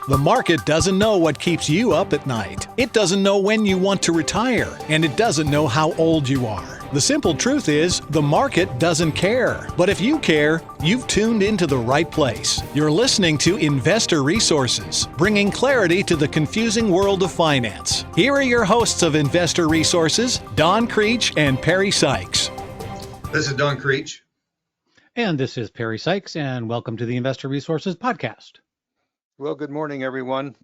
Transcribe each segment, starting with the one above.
The market doesn't know what keeps you up at night. It doesn't know when you want to retire, and it doesn't know how old you are. The simple truth is, the market doesn't care. But if you care, you've tuned into the right place. You're listening to Investor Resources, bringing clarity to the confusing world of finance. Here are your hosts of Investor Resources, Don Creech and Perry Sykes. This is Don Creech. And this is Perry Sykes, and welcome to the Investor Resources Podcast. Well, good morning, everyone.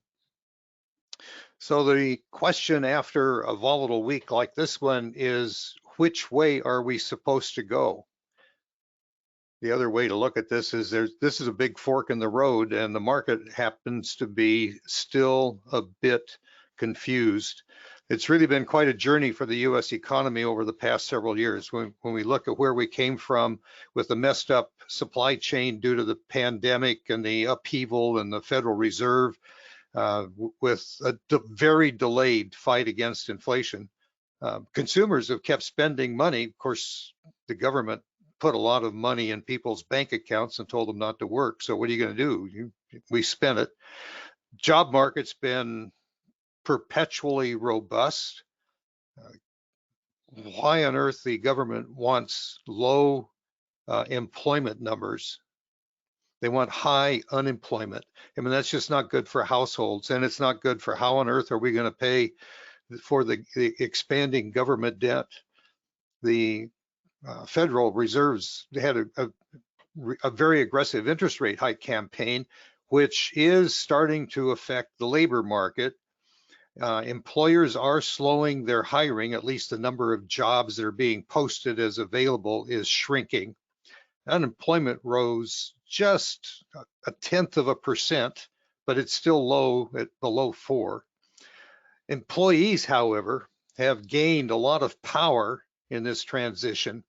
So the question after a volatile week like this one is, which way are we supposed to go? The other way to look at this is this is a big fork in the road, and the market happens to be still a bit confused. It's really been quite a journey for the U.S. economy over the past several years. When we look at where we came from with the messed up supply chain due to the pandemic and the upheaval in the Federal Reserve, with a very delayed fight against inflation, consumers have kept spending money. Of course, the government put a lot of money in people's bank accounts and told them not to work. So what are you going to do? We spent it. Job market's been perpetually robust. Why on earth the government wants low employment numbers? They want high unemployment. I mean, that's just not good for households, and it's not good for how on earth are we going to pay for the expanding government debt. The Federal Reserve's had a very aggressive interest rate hike campaign, which is starting to affect the labor market. Employers are slowing their hiring. At least the number of jobs that are being posted as available is shrinking. Unemployment rose just 0.1%, but it's still low at below 4. Employees, however, have gained a lot of power in this transition.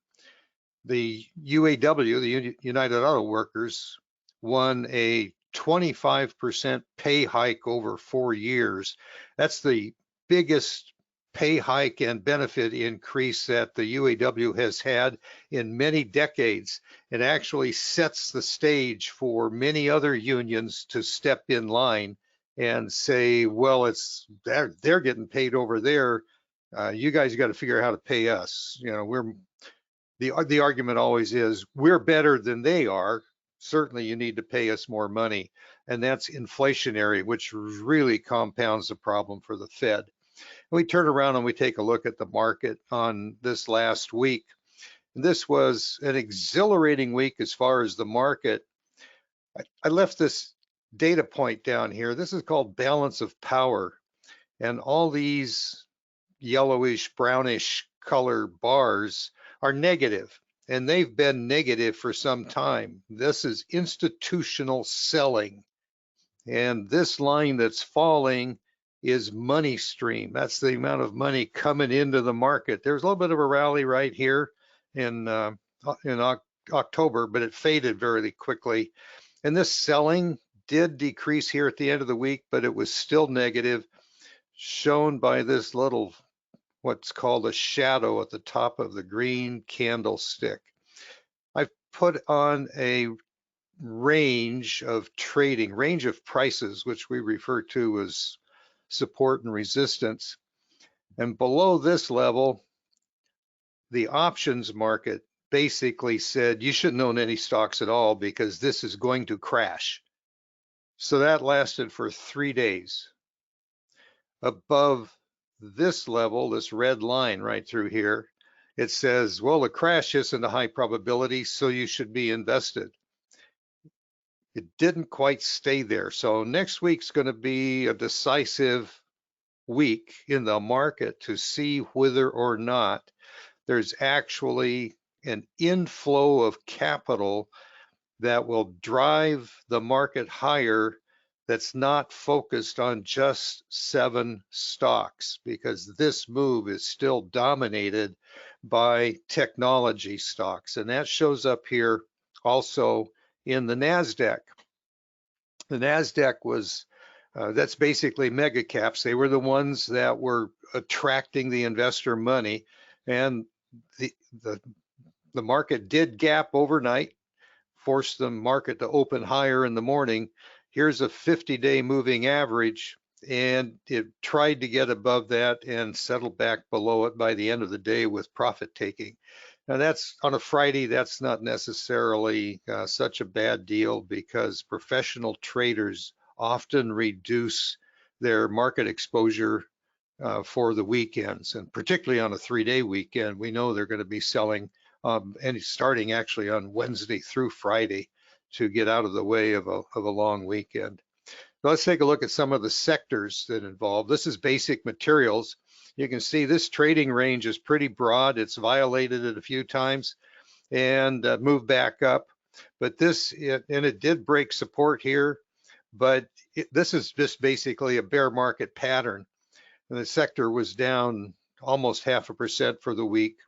The UAW, the United Auto Workers, won a 25% pay hike over 4 years. That's the biggest pay hike and benefit increase that the UAW has had in many decades. It actually sets the stage for many other unions to step in line and say, well, they're getting paid over there. You guys got to figure out how to pay us. You know, the argument always is we're better than they are. Certainly you need to pay us more money, and that's inflationary, which really compounds the problem for the Fed. We turn around and we take a look at the market on this last week. This was an exhilarating week as far as the market. I left this data point down here. This is called balance of power, and all these yellowish, brownish color bars are negative. And they've been negative for some time. This is institutional selling. And this line that's falling is money stream. That's the amount of money coming into the market. There's a little bit of a rally right here in October, but it faded very quickly. And this selling did decrease here at the end of the week, but it was still negative, shown by this little what's called a shadow at the top of the green candlestick. I've put on a range of trading, range of prices, which we refer to as support and resistance. And below this level, the options market basically said you shouldn't own any stocks at all because this is going to crash. So that lasted for 3 days. Above this level, this red line right through here, it says, well, the crash isn't a high probability, so you should be invested. It didn't quite stay there. So next week's going to be a decisive week in the market to see whether or not there's actually an inflow of capital that will drive the market higher, that's not focused on just 7 stocks, because this move is still dominated by technology stocks. And that shows up here also in the NASDAQ. The NASDAQ was, that's basically mega caps. They were the ones that were attracting the investor money. And the market did gap overnight, forced the market to open higher in the morning. Here's a 50-day moving average, and it tried to get above that and settled back below it by the end of the day with profit taking. Now that's on a Friday, that's not necessarily such a bad deal because professional traders often reduce their market exposure for the weekends, and particularly on a 3-day weekend, we know they're going to be selling and starting actually on Wednesday through Friday to get out of the way of a long weekend. Now let's take a look at some of the sectors that involve. This is basic materials. You can see this trading range is pretty broad. It's violated it a few times and moved back up. But it did break support here, but this is just basically a bear market pattern. And the sector was down almost 0.5% for the week.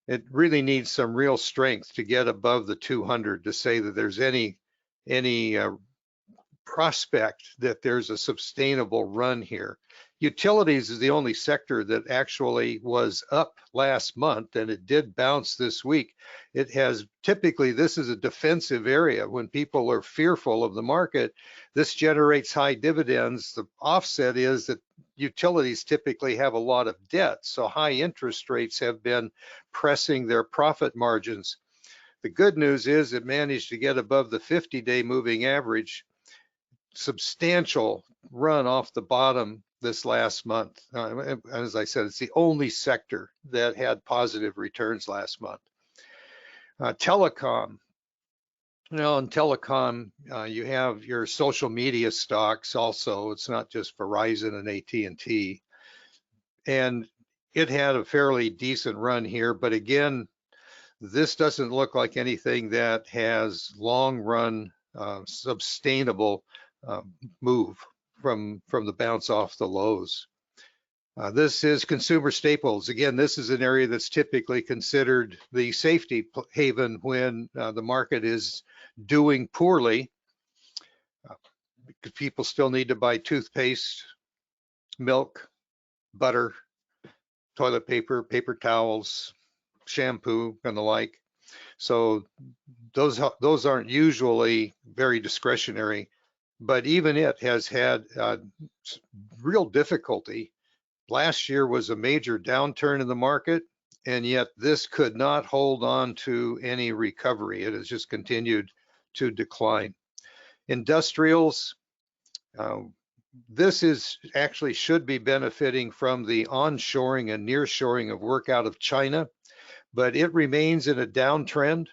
It really needs some real strength to get above the 200 to say that there's any prospect that there's a sustainable run here. Utilities is the only sector that actually was up last month, and it did bounce this week. It has typically, this is a defensive area. When people are fearful of the market, this generates high dividends. The offset is that utilities typically have a lot of debt, so high interest rates have been pressing their profit margins. The good news is it managed to get above the 50-day moving average. Substantial run off the bottom this last month. As I said, it's the only sector that had positive returns last month. Telecom. Now in telecom, you have your social media stocks also. It's not just Verizon and AT&T. And it had a fairly decent run here, but again, this doesn't look like anything that has long run sustainable move from the bounce off the lows. This is consumer staples. Again, this is an area that's typically considered the safety haven when the market is doing poorly, because people still need to buy toothpaste, milk, butter, toilet paper, paper towels, shampoo, and the like. So those aren't usually very discretionary, but even it has had real difficulty. Last year was a major downturn in the market, and yet this could not hold on to any recovery. It has just continued to decline. Industrials, this is actually should be benefiting from the onshoring and nearshoring of work out of China, but it remains in a downtrend.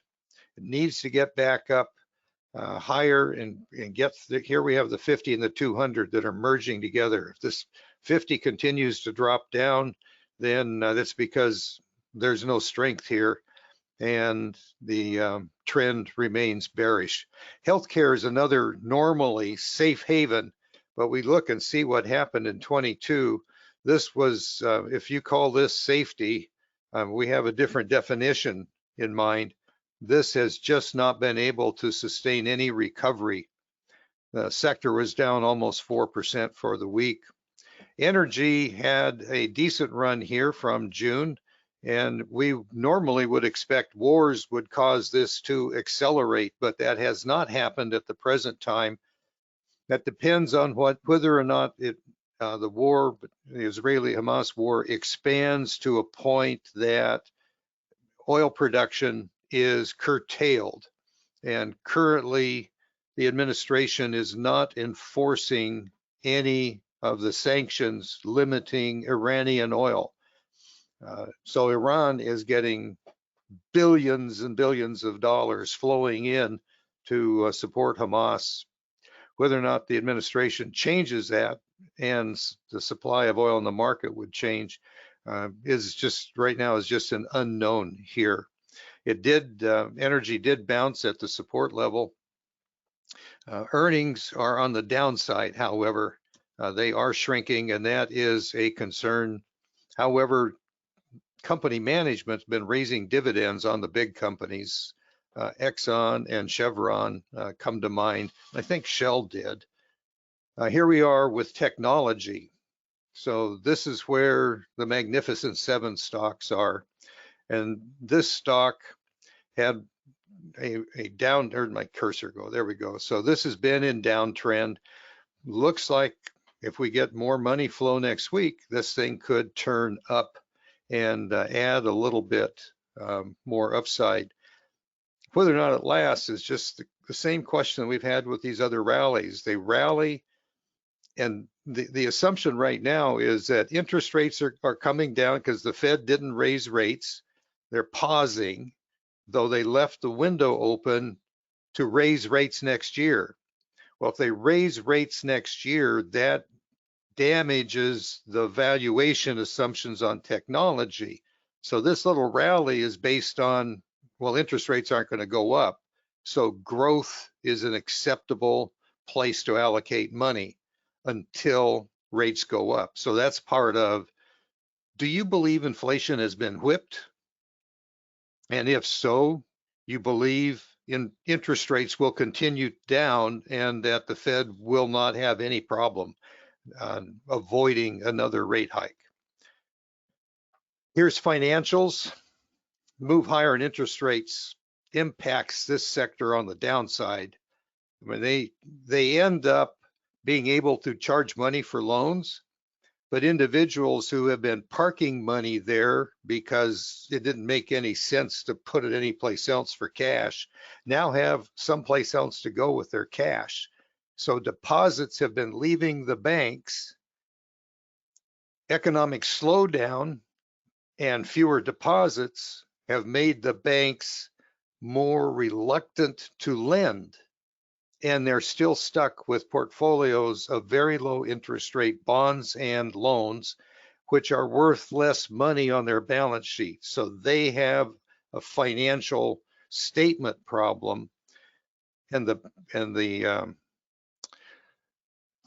It needs to get back up higher and get here we have the 50 and the 200 that are merging together. If this 50 continues to drop down, then that's because there's no strength here and the trend remains bearish. Healthcare is another normally safe haven, but we look and see what happened in 22. This was, if you call this safety, we have a different definition in mind. This has just not been able to sustain any recovery. The sector was down almost 4% for the week. Energy had a decent run here from June, and we normally would expect wars would cause this to accelerate, but that has not happened at the present time. That depends on whether or not the war, the Israeli-Hamas war, expands to a point that oil production is curtailed. And currently, the administration is not enforcing any of the sanctions limiting Iranian oil. So Iran is getting billions and billions of dollars flowing in to support Hamas. Whether or not the administration changes that and the supply of oil in the market would change is just right now is just an unknown here. It did, energy did bounce at the support level. Earnings are on the downside, however. They are shrinking, and that is a concern. However, company management's been raising dividends on the big companies. Exxon and Chevron come to mind. I think Shell did. Here we are with technology. So this is where the Magnificent Seven stocks are. And this stock had a down, where'd my cursor go? There we go. So this has been in downtrend. Looks like if we get more money flow next week, this thing could turn up and add a little bit more upside. Whether or not it lasts is just the same question that we've had with these other rallies. They rally, and the assumption right now is that interest rates are coming down because the Fed didn't raise rates. They're pausing, though they left the window open to raise rates next year. Well, if they raise rates next year, that damages the valuation assumptions on technology. So this little rally is based on, well, interest rates aren't going to go up. So growth is an acceptable place to allocate money until rates go up. So that's part of, do you believe inflation has been whipped? And if so, you believe interest rates will continue down and that the Fed will not have any problem avoiding another rate hike. Here's financials. Move higher in interest rates impacts this sector on the downside. I mean, they end up being able to charge money for loans, but individuals who have been parking money there because it didn't make any sense to put it anyplace else for cash now have someplace else to go with their cash. So deposits have been leaving the banks. Economic slowdown and fewer deposits have made the banks more reluctant to lend, and they're still stuck with portfolios of very low interest rate bonds and loans, which are worth less money on their balance sheet. So they have a financial statement problem, and the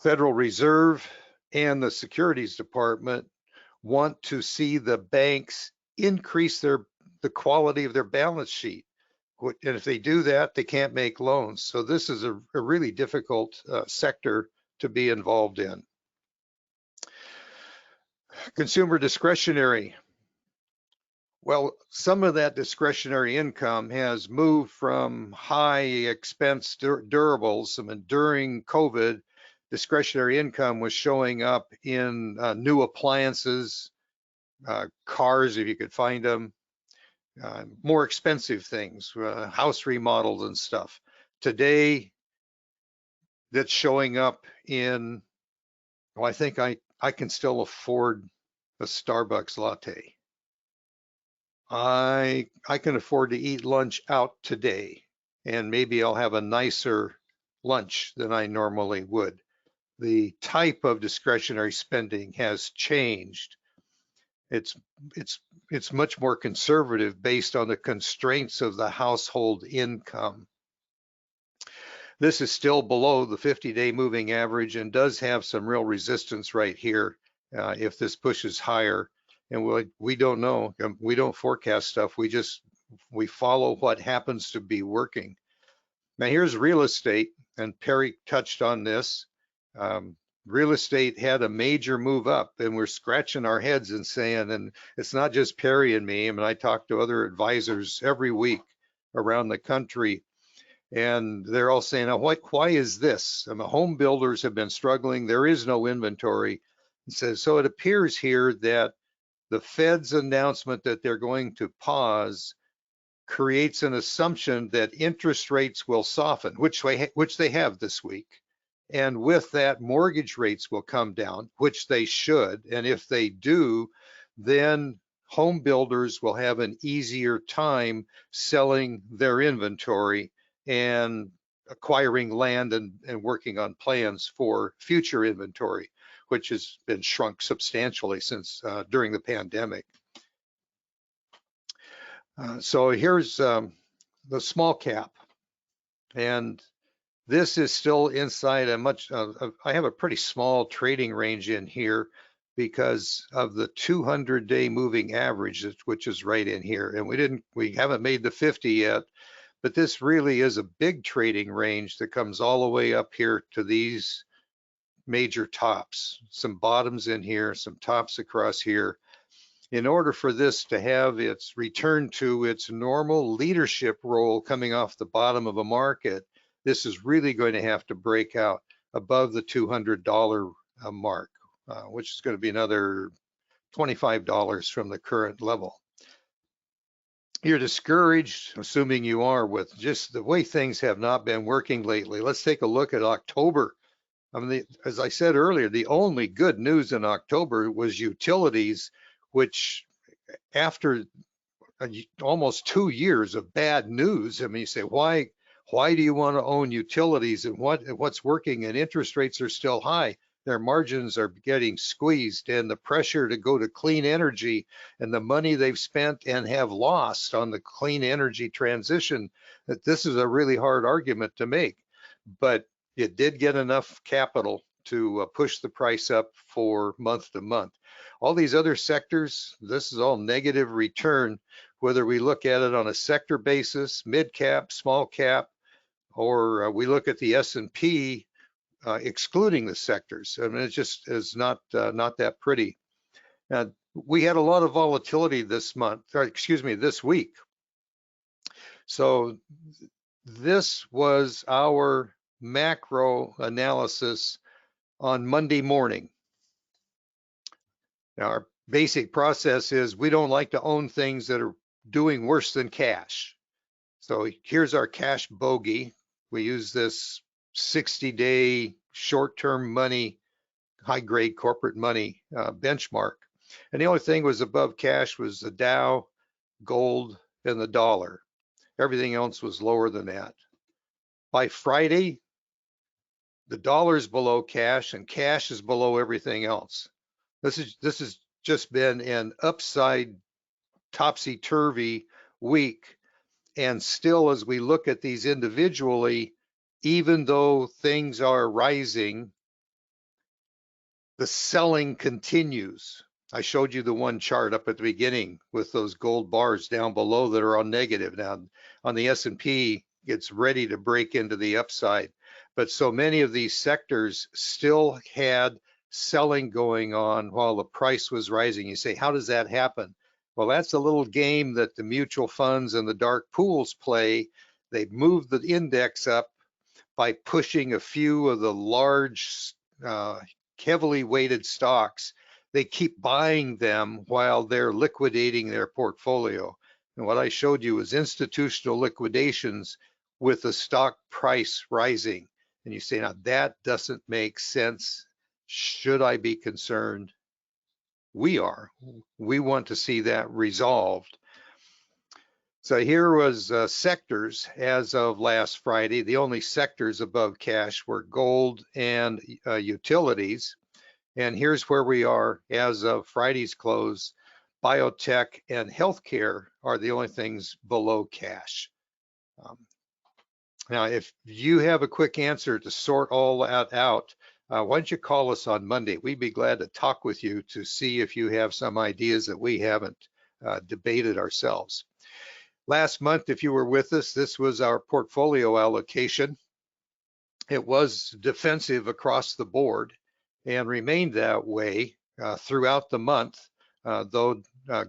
Federal Reserve and the Securities Department want to see the banks increase the quality of their balance sheet. And if they do that, they can't make loans. So this is a really difficult sector to be involved in. Consumer discretionary. Well, some of that discretionary income has moved from high expense durables. I mean, during COVID, discretionary income was showing up in new appliances, cars, if you could find them, more expensive things, house remodels and stuff. Today, that's showing up in, well, I think I can still afford a Starbucks latte. I can afford to eat lunch out today, and maybe I'll have a nicer lunch than I normally would. The type of discretionary spending has changed. It's much more conservative based on the constraints of the household income. This is still below the 50-day moving average and does have some real resistance right here if this pushes higher. And we don't know. We don't forecast stuff. We follow what happens to be working. Now here's real estate, and Perry touched on this. Real estate had a major move up, and we're scratching our heads and saying, and it's not just Perry and me. I mean, I talk to other advisors every week around the country, and they're all saying, now, why is this? I mean, home builders have been struggling. There is no inventory. It says, so it appears here that the Fed's announcement that they're going to pause creates an assumption that interest rates will soften, which they have this week. And with that, mortgage rates will come down, which they should. And if they do, then home builders will have an easier time selling their inventory and acquiring land and working on plans for future inventory, which has been shrunk substantially since during the pandemic. So here's the small cap, and this is still inside a much, I have a pretty small trading range in here because of the 200-day moving average, which is right in here. And we haven't made the 50 yet, but this really is a big trading range that comes all the way up here to these major tops, some bottoms in here, some tops across here. in order for this to have its return to its normal leadership role coming off the bottom of a market, this is really going to have to break out above the $200 mark, which is going to be another $25 from the current level. You're discouraged, assuming you are, with just the way things have not been working lately. Let's take a look at October. I mean, as I said earlier, the only good news in October was utilities, which after almost 2 years of bad news, I mean, you say, why do you want to own utilities, and what's working? And interest rates are still high. Their margins are getting squeezed, and the pressure to go to clean energy and the money they've spent and have lost on the clean energy transition, that this is a really hard argument to make. But it did get enough capital to push the price up for month to month. All these other sectors, this is all negative return, whether we look at it on a sector basis, mid cap, small cap, or we look at the S&P excluding the sectors. I mean, it just is not that pretty. We had a lot of volatility this week. So this was our macro analysis on Monday morning. Now, our basic process is we don't like to own things that are doing worse than cash. So here's our cash bogey. We use this 60-day short-term money, high-grade corporate money benchmark. And the only thing was above cash was the Dow, gold, and the dollar. Everything else was lower than that. By Friday, the dollar is below cash and cash is below everything else. This has just been an upside topsy-turvy week. And still, as we look at these individually, even though things are rising, the selling continues. I showed you the one chart up at the beginning with those gold bars down below that are on negative. Now on the S&P, it's ready to break into the upside. But so many of these sectors still had selling going on while the price was rising. You say, how does that happen? Well, that's a little game that the mutual funds and the dark pools play. They move the index up by pushing a few of the large, heavily weighted stocks. They keep buying them while they're liquidating their portfolio. And what I showed you is institutional liquidations with the stock price rising. And you say, now that doesn't make sense. Should I be concerned? We are. We want to see that resolved. So here was sectors as of last Friday. The only sectors above cash were gold and utilities. And here's where we are as of Friday's close. Biotech and healthcare are the only things below cash. Now, if you have a quick answer to sort all that out, why don't you call us on Monday? We'd be glad to talk with you to see if you have some ideas that we haven't debated ourselves. Last month, if you were with us, this was our portfolio allocation. It was defensive across the board and remained that way throughout the month, though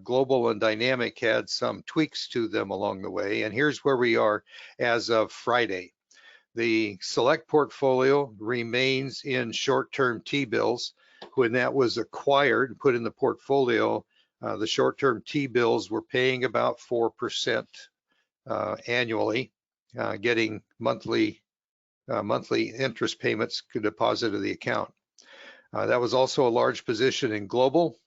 global and dynamic had some tweaks to them along the way. And here's where we are as of Friday. The select portfolio remains in short-term T-bills. When that was acquired and put in the portfolio, the short-term T-bills were paying about 4% annually, getting monthly interest payments deposited to the account. That was also a large position in global,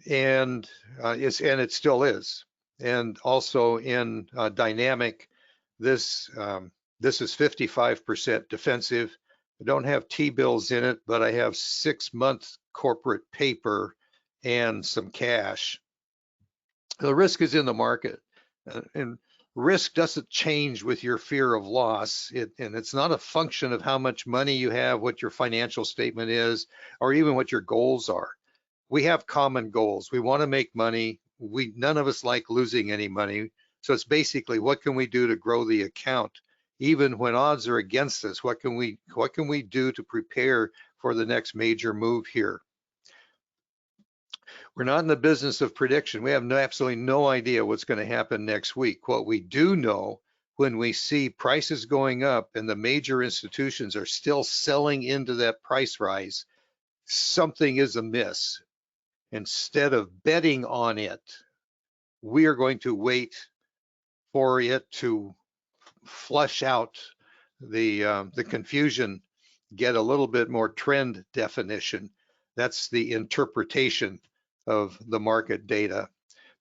and it still is. And also in dynamic, this is 55% defensive. I don't have T-bills in it, but I have 6-month corporate paper and some cash. The risk is in the market, and risk doesn't change with your fear of loss. And it's not a function of how much money you have, what your financial statement is, or even what your goals are. We have common goals. We want to make money. None of us like losing any money. So it's basically, what can we do to grow the account? Even when odds are against us, what can we do to prepare for the next major move here? We're not in the business of prediction. We have absolutely no idea what's going to happen next week. What we do know, when we see prices going up and the major institutions are still selling into that price rise, something is amiss. Instead of betting on it, we are going to wait for it to flush out the confusion, get a little bit more trend definition. That's the interpretation of the market data.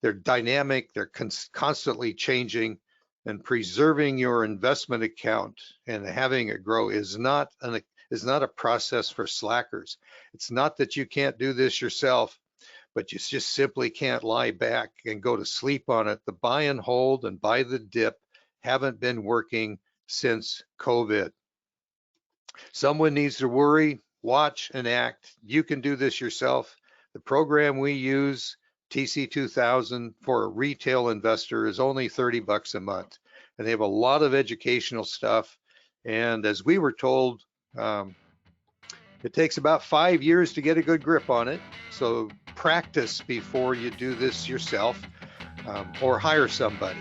They're dynamic, they're constantly changing, and preserving your investment account and having it grow is not a process for slackers. It's not that you can't do this yourself, but you just simply can't lie back and go to sleep on it. The buy and hold and buy the dip haven't been working since COVID. Someone needs to worry, watch, and act. You can do this yourself. The program we use, TC2000, for a retail investor is only 30 bucks a month. And they have a lot of educational stuff. And as we were told, it takes about 5 years to get a good grip on it. So practice before you do this yourself, or hire somebody.